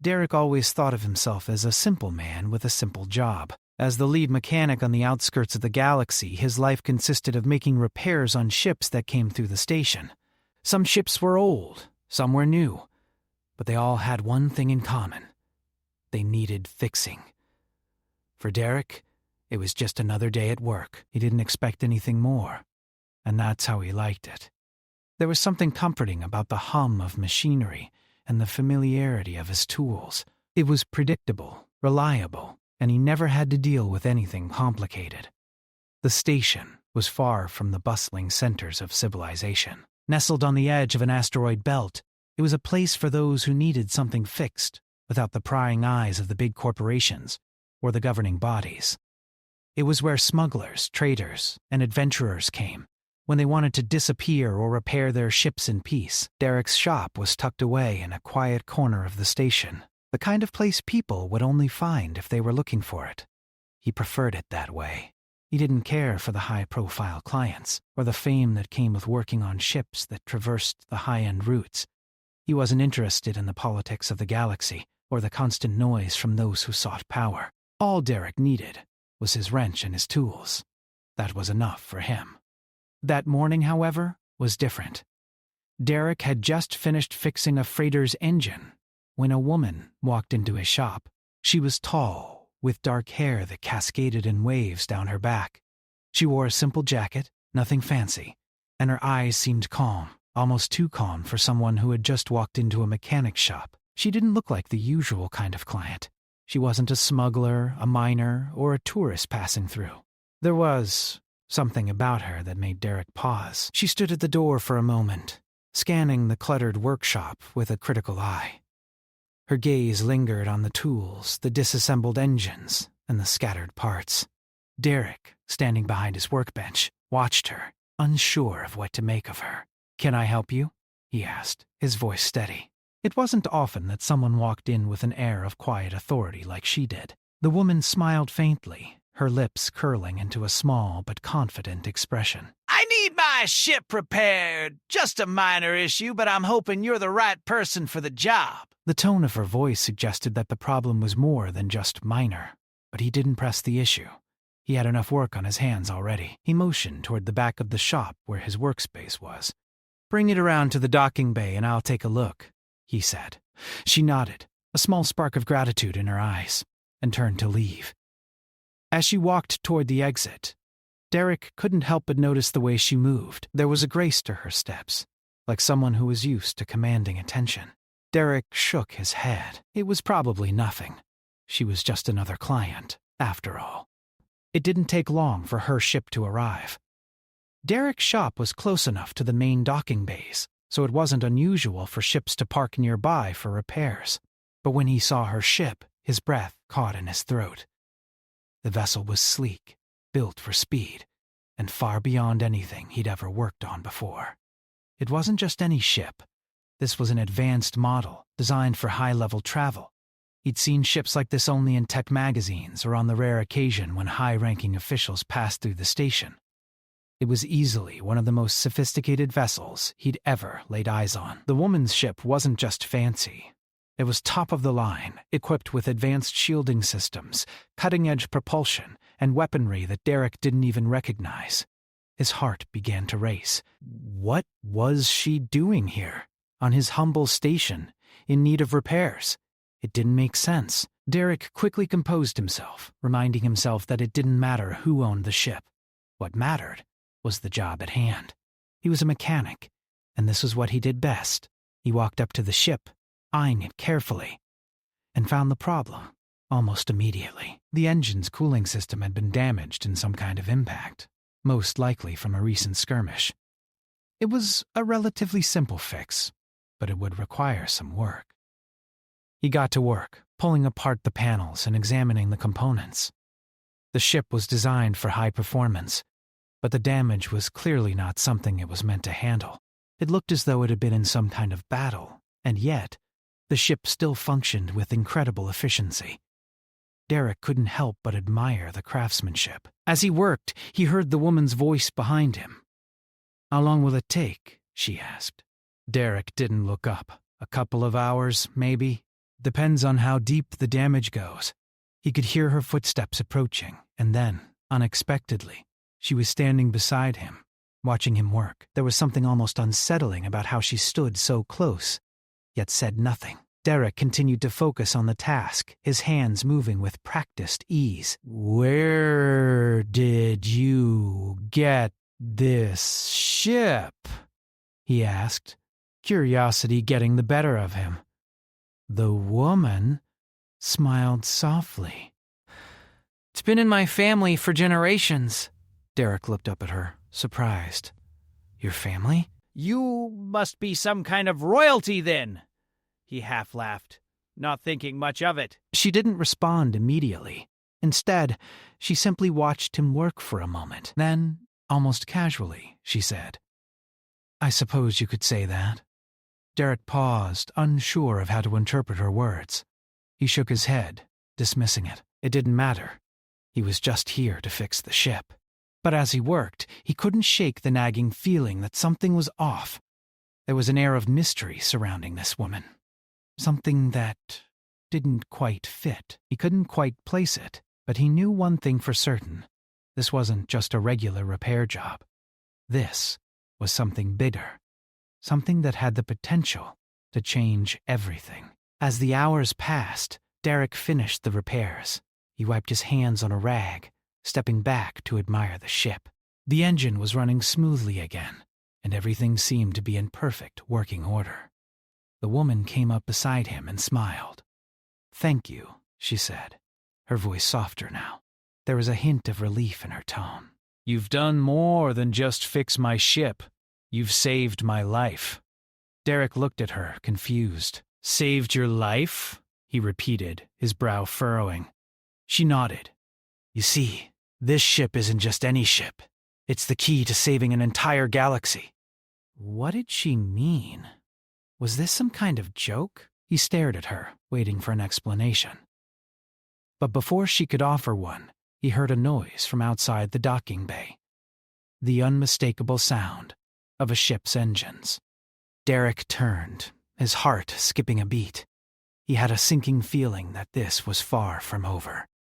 Derek always thought of himself as a simple man with a simple job. As the lead mechanic on the outskirts of the galaxy, his life consisted of making repairs on ships that came through the station. Some ships were old, some were new, but they all had one thing in common. They needed fixing. For Derek, it was just another day at work. He didn't expect anything more, and that's how he liked it. There was something comforting about the hum of machinery and the familiarity of his tools. It was predictable, reliable, and he never had to deal with anything complicated. The station was far from the bustling centers of civilization. Nestled on the edge of an asteroid belt, it was a place for those who needed something fixed without the prying eyes of the big corporations or the governing bodies. It was where smugglers, traders, and adventurers came when they wanted to disappear or repair their ships in peace. Derek's shop was tucked away in a quiet corner of the station, the kind of place people would only find if they were looking for it. He preferred it that way. He didn't care for the high-profile clients or the fame that came with working on ships that traversed the high-end routes. He wasn't interested in the politics of the galaxy or the constant noise from those who sought power. All Derek needed was his wrench and his tools. That was enough for him. That morning, however, was different. Derek had just finished fixing a freighter's engine when a woman walked into his shop. She was tall, with dark hair that cascaded in waves down her back. She wore a simple jacket, nothing fancy, and her eyes seemed calm, almost too calm for someone who had just walked into a mechanic's shop. She didn't look like the usual kind of client. She wasn't a smuggler, a miner, or a tourist passing through. There was something about her that made Derek pause. She stood at the door for a moment, scanning the cluttered workshop with a critical eye. Her gaze lingered on the tools, the disassembled engines, and the scattered parts. Derek, standing behind his workbench, watched her, unsure of what to make of her. "Can I help you?" he asked, his voice steady. It wasn't often that someone walked in with an air of quiet authority like she did. The woman smiled faintly, her lips curling into a small but confident expression. "I need my ship repaired. Just a minor issue, but I'm hoping you're the right person for the job." The tone of her voice suggested that the problem was more than just minor, but he didn't press the issue. He had enough work on his hands already. He motioned toward the back of the shop where his workspace was. "Bring it around to the docking bay and I'll take a look," he said. She nodded, a small spark of gratitude in her eyes, and turned to leave. As she walked toward the exit, Derek couldn't help but notice the way she moved. There was a grace to her steps, like someone who was used to commanding attention. Derek shook his head. It was probably nothing. She was just another client, after all. It didn't take long for her ship to arrive. Derek's shop was close enough to the main docking bays, so it wasn't unusual for ships to park nearby for repairs. But when he saw her ship, his breath caught in his throat. The vessel was sleek, built for speed, and far beyond anything he'd ever worked on before. It wasn't just any ship. This was an advanced model, designed for high-level travel. He'd seen ships like this only in tech magazines or on the rare occasion when high-ranking officials passed through the station. It was easily one of the most sophisticated vessels he'd ever laid eyes on. The woman's ship wasn't just fancy. It was top of the line, equipped with advanced shielding systems, cutting-edge propulsion, and weaponry that Derek didn't even recognize. His heart began to race. What was she doing here, on his humble station, in need of repairs? It didn't make sense. Derek quickly composed himself, reminding himself that it didn't matter who owned the ship. What mattered was the job at hand. He was a mechanic, and this was what he did best. He walked up to the ship, eyeing it carefully, and found the problem almost immediately. The engine's cooling system had been damaged in some kind of impact, most likely from a recent skirmish. It was a relatively simple fix, but it would require some work. He got to work, pulling apart the panels and examining the components. The ship was designed for high performance, but the damage was clearly not something it was meant to handle. It looked as though it had been in some kind of battle, and yet the ship still functioned with incredible efficiency. Derek couldn't help but admire the craftsmanship. As he worked, he heard the woman's voice behind him. "How long will it take?" she asked. Derek didn't look up. "A couple of hours, maybe," Depends on how deep the damage goes. He could hear her footsteps approaching, and then, unexpectedly, she was standing beside him, watching him work. There was something almost unsettling about how she stood so close, yet said nothing. Derek continued to focus on the task, his hands moving with practiced ease. "Where did you get this ship?" he asked, curiosity getting the better of him. The woman smiled softly. "It's been in my family for generations." Derek looked up at her, surprised. "Your family?" "You must be some kind of royalty then," he half laughed, not thinking much of it. She didn't respond immediately. Instead, she simply watched him work for a moment. Then, almost casually, she said, "I suppose you could say that." Derek paused, unsure of how to interpret her words. He shook his head, dismissing it. It didn't matter. He was just here to fix the ship. But as he worked, he couldn't shake the nagging feeling that something was off. There was an air of mystery surrounding this woman. Something that didn't quite fit. He couldn't quite place it, but he knew one thing for certain. This wasn't just a regular repair job. This was something bigger. Something that had the potential to change everything. As the hours passed, Derek finished the repairs. He wiped his hands on a rag, stepping back to admire the ship. The engine was running smoothly again, and everything seemed to be in perfect working order. The woman came up beside him and smiled. "Thank you," she said, her voice softer now. There was a hint of relief in her tone. "You've done more than just fix my ship. You've saved my life." Derek looked at her, confused. "Saved your life?" he repeated, his brow furrowing. She nodded. "You see, this ship isn't just any ship. It's the key to saving an entire galaxy." What did she mean? Was this some kind of joke? He stared at her, waiting for an explanation. But before she could offer one, he heard a noise from outside the docking bay. The unmistakable sound of a ship's engines. Derek turned, his heart skipping a beat. He had a sinking feeling that this was far from over.